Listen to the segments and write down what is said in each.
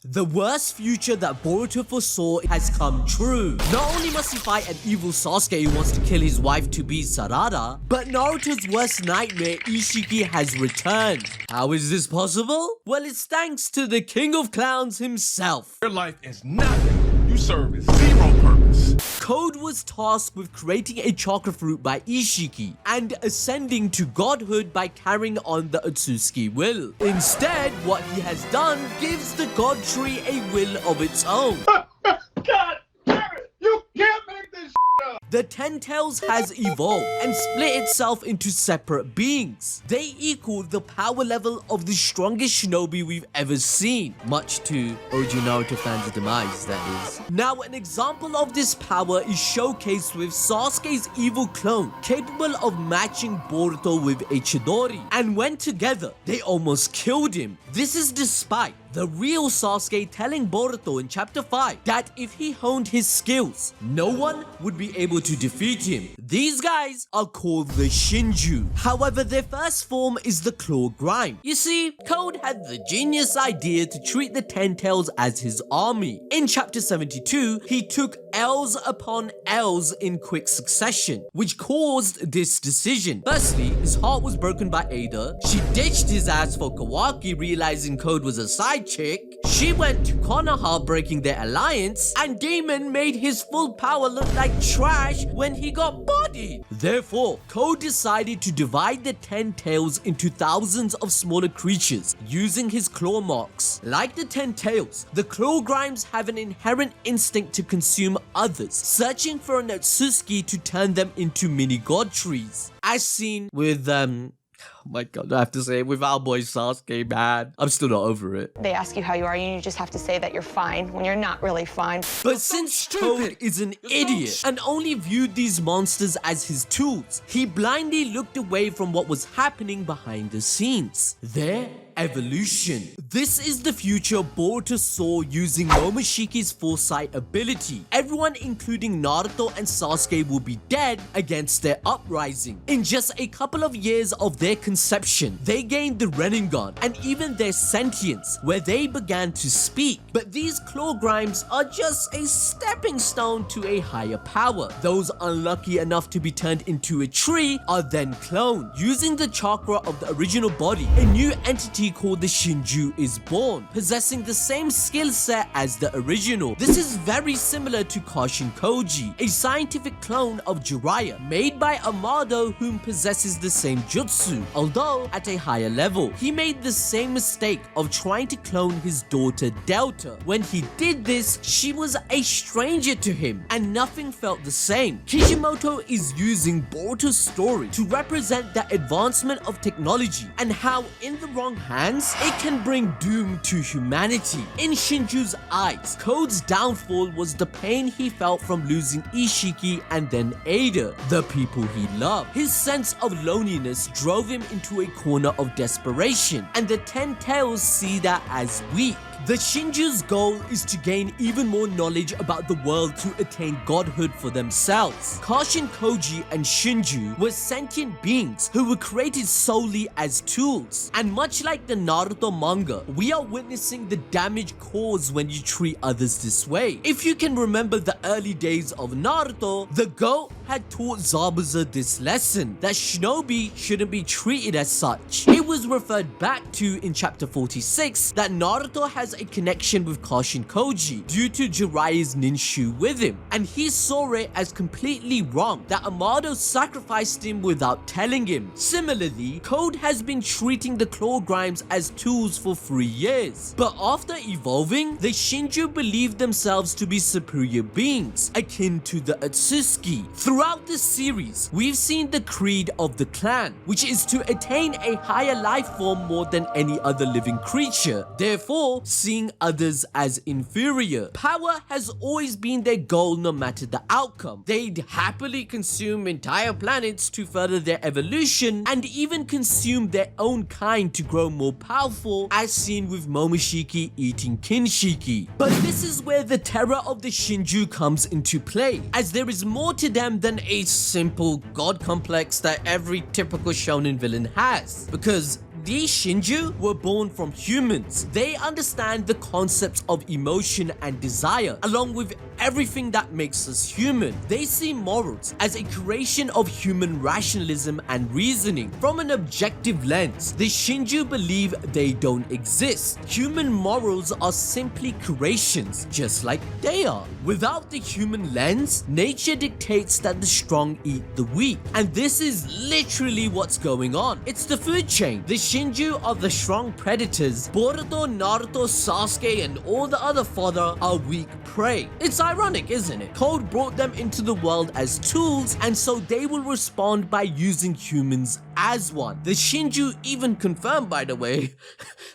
The worst future that Boruto foresaw has come true. Not only must he fight an evil Sasuke who wants to kill his wife-to-be Sarada, but Naruto's worst nightmare Ishiki has returned. How is this possible? Well, it's thanks to the King of Clowns himself. Your life is nothing. You serve as zero purpose. Code was tasked with creating a chakra fruit by Ishiki and ascending to godhood by carrying on the Otsutsuki will. Instead, what he has done gives the god tree a will of its own. God damn it! You can't make this up! The Ten Tails has evolved and split itself into separate beings. They equal the power level of the strongest shinobi we've ever seen, much to OG Naruto fans' demise, that is. Now, an example of this power is showcased with Sasuke's evil clone, capable of matching Boruto with a Chidori, and when together, they almost killed him. This is despite the real Sasuke telling Boruto in chapter 5 that if he honed his skills, no one would be able to defeat him. These guys are called the Shinju. However, their first form is the Claw Grime. You see, Code had the genius idea to treat the Ten Tails as his army. In chapter 72, he took L's upon L's in quick succession, which caused this decision. Firstly, his heart was broken by Ada. She ditched his ass for Kawaki, realizing Code was a side chick. She went to Konoha, breaking their alliance, and Demon made his full power look like trash when he got bodied. Therefore, Code decided to divide the Ten Tails into thousands of smaller creatures using his claw marks. Like the Ten Tails, the Claw Grimes have an inherent instinct to consume others, searching for an Otsutsuki to turn them into mini god trees, as seen with oh my god, I have to say, with our boy Sasuke, man. I'm still not over it. They ask you how you are, and you just have to say that you're fine when you're not really fine. But since Code is an idiot and only viewed these monsters as his tools, he blindly looked away from what was happening behind the scenes. Their evolution. This is the future Boruto saw using Momoshiki's foresight ability. Everyone, including Naruto and Sasuke, will be dead against their uprising. In just a couple of years of their conception, they gained the Rinnegan and even their sentience, where they began to speak. But these Claw Grimes are just a stepping stone to a higher power. Those unlucky enough to be turned into a tree are then cloned. Using the chakra of the original body, a new entity called the Shinju is born, possessing the same skill set as the original. This is very similar to Kashin Koji, a scientific clone of Jiraiya, made by Amado, whom possesses the same jutsu, although at a higher level. He made the same mistake of trying to clone his daughter Delta. When he did this, she was a stranger to him, and nothing felt the same. Kishimoto is using Boruto's story to represent the advancement of technology and how, in the wrong hands, it can bring doom to humanity. In Shinju's eyes, Code's downfall was the pain he felt from losing Ishiki and then Ada, the people he loved. His sense of loneliness drove him into a corner of desperation, and the Ten Tails see that as weak. The Shinju's goal is to gain even more knowledge about the world to attain godhood for themselves. Kashin Koji and Shinju were sentient beings who were created solely as tools. And much like the Naruto manga, we are witnessing the damage caused when you treat others this way. If you can remember the early days of Naruto, the GOAT had taught Zabuza this lesson, that shinobi shouldn't be treated as such. It was referred back to in chapter 46 that Naruto has a connection with Kashin Koji due to Jiraiya's ninshu with him, and he saw it as completely wrong that Amado sacrificed him without telling him. Similarly, Code has been treating the Claw Grimes as tools for 3 years, but after evolving, the Shinju believed themselves to be superior beings, akin to the Otsutsuki. Throughout this series, we've seen the creed of the clan, which is to attain a higher life form more than any other living creature, therefore seeing others as inferior. Power has always been their goal no matter the outcome. They'd happily consume entire planets to further their evolution and even consume their own kind to grow more powerful, as seen with Momoshiki eating Kinshiki. But this is where the terror of the Shinju comes into play, as there is more to them than a simple god complex that every typical shonen villain has. Because these Shinju were born from humans. They understand the concepts of emotion and desire, along with everything that makes us human. They see morals as a creation of human rationalism and reasoning. From an objective lens, the Shinju believe they don't exist. Human morals are simply creations, just like they are. Without the human lens, nature dictates that the strong eat the weak. And this is literally what's going on. It's the food chain. The Shinju are the strong predators. Boruto, Naruto, Sasuke, and all the other fodder are weak prey. It's ironic, isn't it? Code brought them into the world as tools, and so they will respond by using humans as one. The Shinju even confirmed, by the way,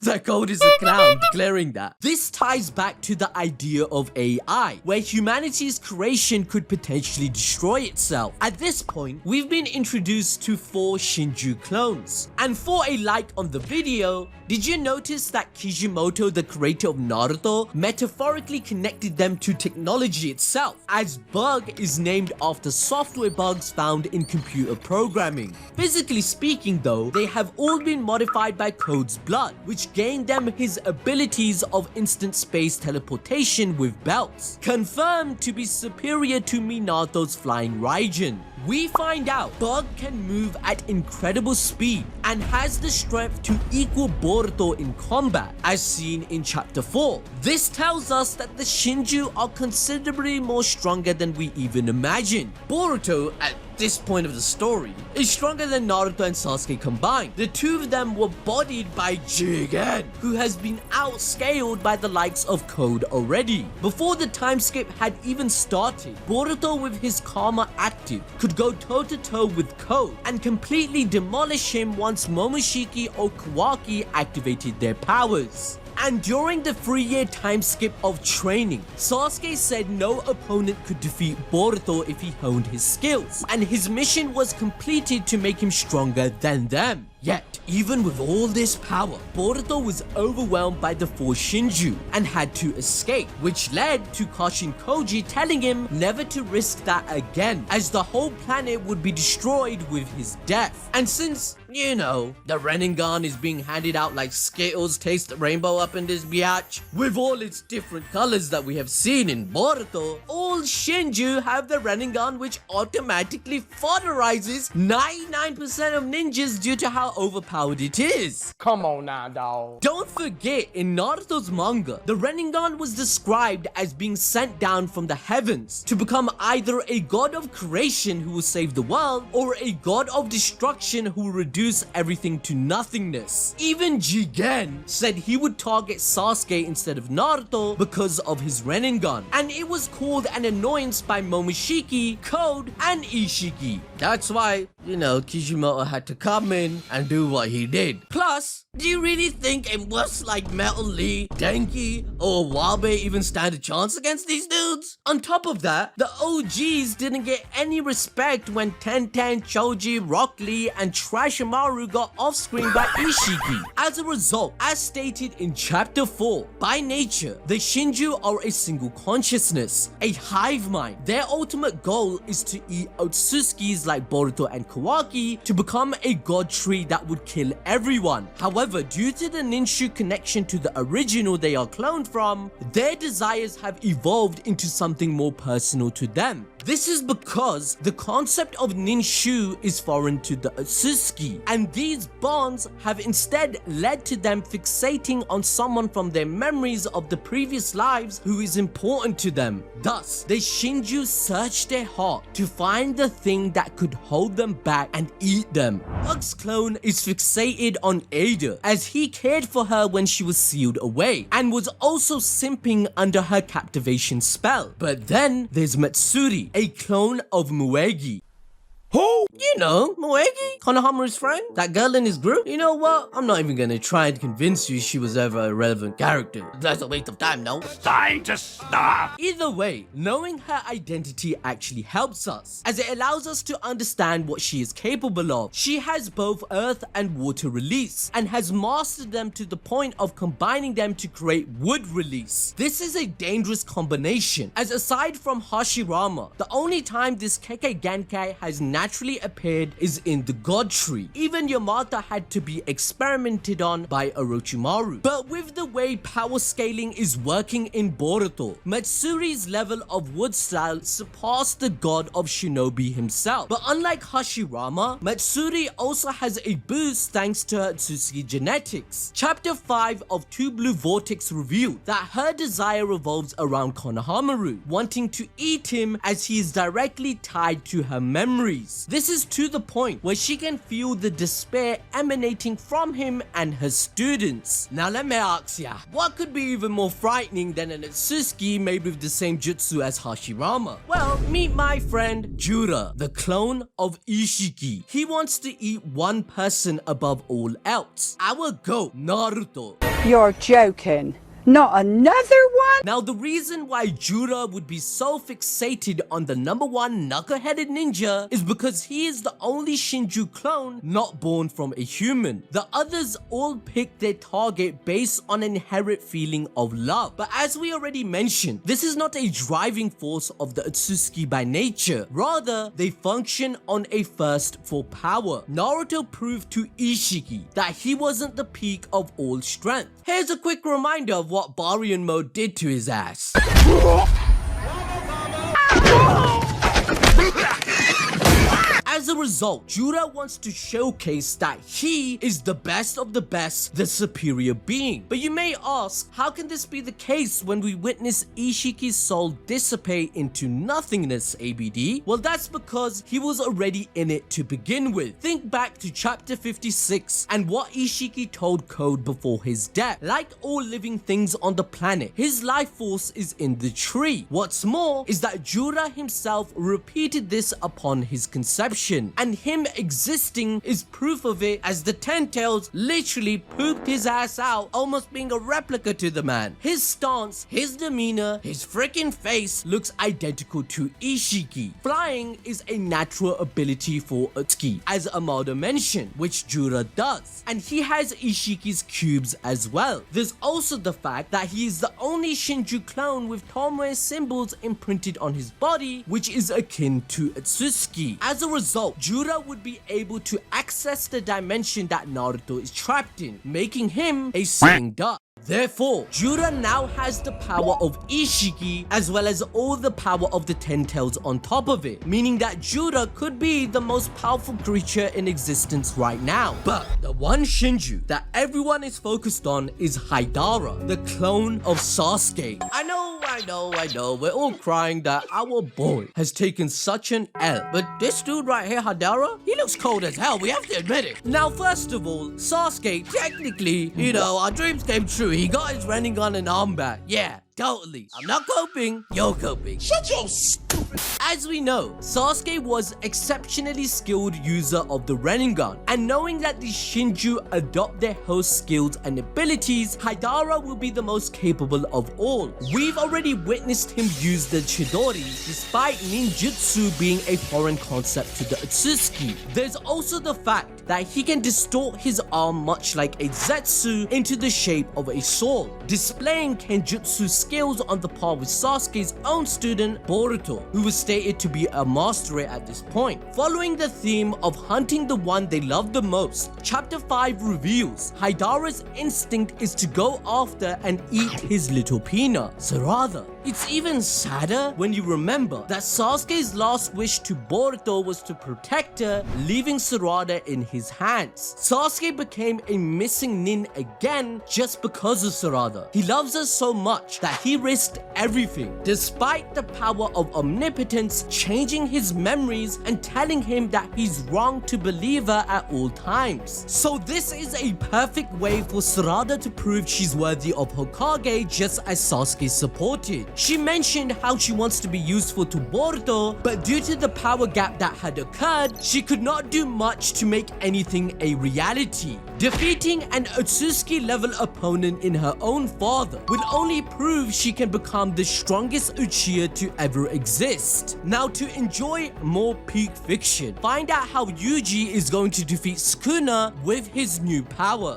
that Code is a clown, declaring that. This ties back to the idea of AI, where humanity's creation could potentially destroy itself. At this point, we've been introduced to 4 Shinju clones. And for a like on the video, did you notice that Kishimoto, the creator of Naruto, metaphorically connected them to technology itself, as bug is named after software bugs found in computer programming. Physically speaking though, they have all been modified by Code's blood, which gained them his abilities of instant space teleportation with belts, confirmed to be superior to Minato's flying Raijin. We find out Bug can move at incredible speed and has the strength to equal Boruto in combat, as seen in chapter 4. This tells us that the Shinju are considerably more stronger than we even imagined. Boruto, at this point of the story, is stronger than Naruto and Sasuke combined. The two of them were bodied by Jigen, who has been outscaled by the likes of Code already. Before the time skip had even started, Boruto with his karma active could go toe-to-toe with Code and completely demolish him once Momoshiki or Kawaki activated their powers. And during the 3-year time skip of training, Sasuke said no opponent could defeat Boruto if he honed his skills, and his mission was completed to make him stronger than them. Yet, even with all this power, Boruto was overwhelmed by the 4 Shinju and had to escape, which led to Kashin Koji telling him never to risk that again, as the whole planet would be destroyed with his death. And since, you know, the Rinnegan is being handed out like Skittles, taste the rainbow up in this biatch, with all its different colors that we have seen in Boruto, all Shinju have the Rinnegan, which automatically fodderizes 99% of ninjas due to how overpowered it is. Come on now, dawg. Don't forget, in Naruto's manga, the Rinnegan was described as being sent down from the heavens to become either a god of creation who will save the world, or a god of destruction who will reduce everything to nothingness. Even Jigen said he would target Sasuke instead of Naruto because of his Rinnegan, and it was called an annoyance by Momoshiki, Code, and Ishiki. That's why, you know, Kishimoto had to come in and do what he did. Plus, do you really think a wuss like Metal Lee, Denki, or Wabe even stand a chance against these dudes? On top of that, the OGs didn't get any respect when Tenten, Choji, Rock Lee, and Trashimaru got off-screen by Ishiki. As a result, as stated in chapter 4, by nature, the Shinju are a single consciousness, a hive mind. Their ultimate goal is to eat Otsutsukis like Boruto and Kawaki to become a god tree that would kill everyone. However, due to the Ninshu connection to the original they are cloned from, their desires have evolved into something more personal to them. This is because the concept of Ninshu is foreign to the Otsutsuki, and these bonds have instead led to them fixating on someone from their memories of the previous lives who is important to them. Thus, the Shinju search their heart to find the thing that could hold them back and eat them. Bug's clone is fixated on Ada, as he cared for her when she was sealed away, and was also simping under her captivation spell. But then there's Matsuri, a clone of Muegi. Who? You know, Muegi, Konohamaru's friend, that girl in his group. You know what? I'm not even gonna try and convince you she was ever a relevant character. That's a waste of time, no? Time to stop. Either way, knowing her identity actually helps us, as it allows us to understand what she is capable of. She has both earth and water release, and has mastered them to the point of combining them to create wood release. This is a dangerous combination, as aside from Hashirama, the only time this Kekkei Genkai has naturally naturally appeared is in the God Tree. Even Yamata had to be experimented on by Orochimaru. But with the way power scaling is working in Boruto, Matsuri's level of wood style surpassed the god of shinobi himself. But unlike Hashirama, Matsuri also has a boost thanks to her Otsutsuki genetics. Chapter 5 of Two Blue Vortex revealed that her desire revolves around Konohamaru, wanting to eat him as he is directly tied to her memories. This is to the point where she can feel the despair emanating from him and her students. Now let me ask ya, what could be even more frightening than an Otsutsuki made with the same jutsu as Hashirama? Well, meet my friend Jura, the clone of Ishiki. He wants to eat one person above all else, our goat Naruto. You're joking. Not another one? Now, the reason why Jura would be so fixated on the #1 knuckle-headed ninja is because he is the only Shinju clone not born from a human. The others all pick their target based on an inherent feeling of love. But as we already mentioned, this is not a driving force of the Otsutsuki by nature. Rather, they function on a thirst for power. Naruto proved to Ishiki that he wasn't the peak of all strength. Here's a quick reminder of what Baryon mode did to his ass. As a result, Jura wants to showcase that he is the best of the best, the superior being. But you may ask, how can this be the case when we witness Ishiki's soul dissipate into nothingness, ABD? Well, that's because he was already in it to begin with. Think back to chapter 56 and what Ishiki told Code before his death. Like all living things on the planet, his life force is in the tree. What's more is that Jura himself repeated this upon his conception. And him existing is proof of it, as the Ten Tails literally pooped his ass out, almost being a replica to the man. His stance, his demeanor, his freaking face looks identical to Ishiki. Flying is a natural ability for Otsutsuki, as Amada mentioned, which Jura does. And he has Ishiki's cubes as well. There's also the fact that he is the only Shinju clone with Tomoe symbols imprinted on his body, which is akin to Otsutsuki. As a result, Jura would be able to access the dimension that Naruto is trapped in, making him a sitting duck. Therefore, Jura now has the power of Ishiki as well as all the power of the Ten Tails on top of it, meaning that Jura could be the most powerful creature in existence right now. But the one Shinju that everyone is focused on is Haidara, the clone of Sasuke. I know, we're all crying that our boy has taken such an L, but this dude right here, Haidara, he looks cold as hell, we have to admit it. Now, first of all, Sasuke, technically, our dreams came true. He got his Rinnegan and armband. Yeah, totally. I'm not coping, you're coping. Shut your stupid. As we know, Sasuke was exceptionally skilled user of the Rinnegan, and knowing that the Shinju adopt their host skills and abilities, Haidara will be the most capable of all. We've already witnessed him use the Chidori, despite ninjutsu being a foreign concept to the Otsutsuki. There's also the fact that he can distort his arm much like a Zetsu into the shape of a sword, displaying Kenjutsu skills on the par with Sasuke's own student Boruto, who was stated to be a master at this point. Following the theme of hunting the one they love the most, chapter 5 reveals Haidara's instinct is to go after and eat his little peanut, Sarada. It's even sadder when you remember that Sasuke's last wish to Boruto was to protect her, leaving Sarada in his hands. Sasuke became a missing nin again just because of Sarada. He loves her so much that he risked everything, despite the power of omnipotence changing his memories and telling him that he's wrong to believe her at all times. So this is a perfect way for Sarada to prove she's worthy of Hokage, just as Sasuke supported. She mentioned how she wants to be useful to Boruto, but due to the power gap that had occurred, she could not do much to make anything a reality. Defeating an Otsutsuki level opponent in her own father would only prove she can become the strongest Uchiha to ever exist. Now, to enjoy more peak fiction, find out how Yuji is going to defeat Sukuna with his new power.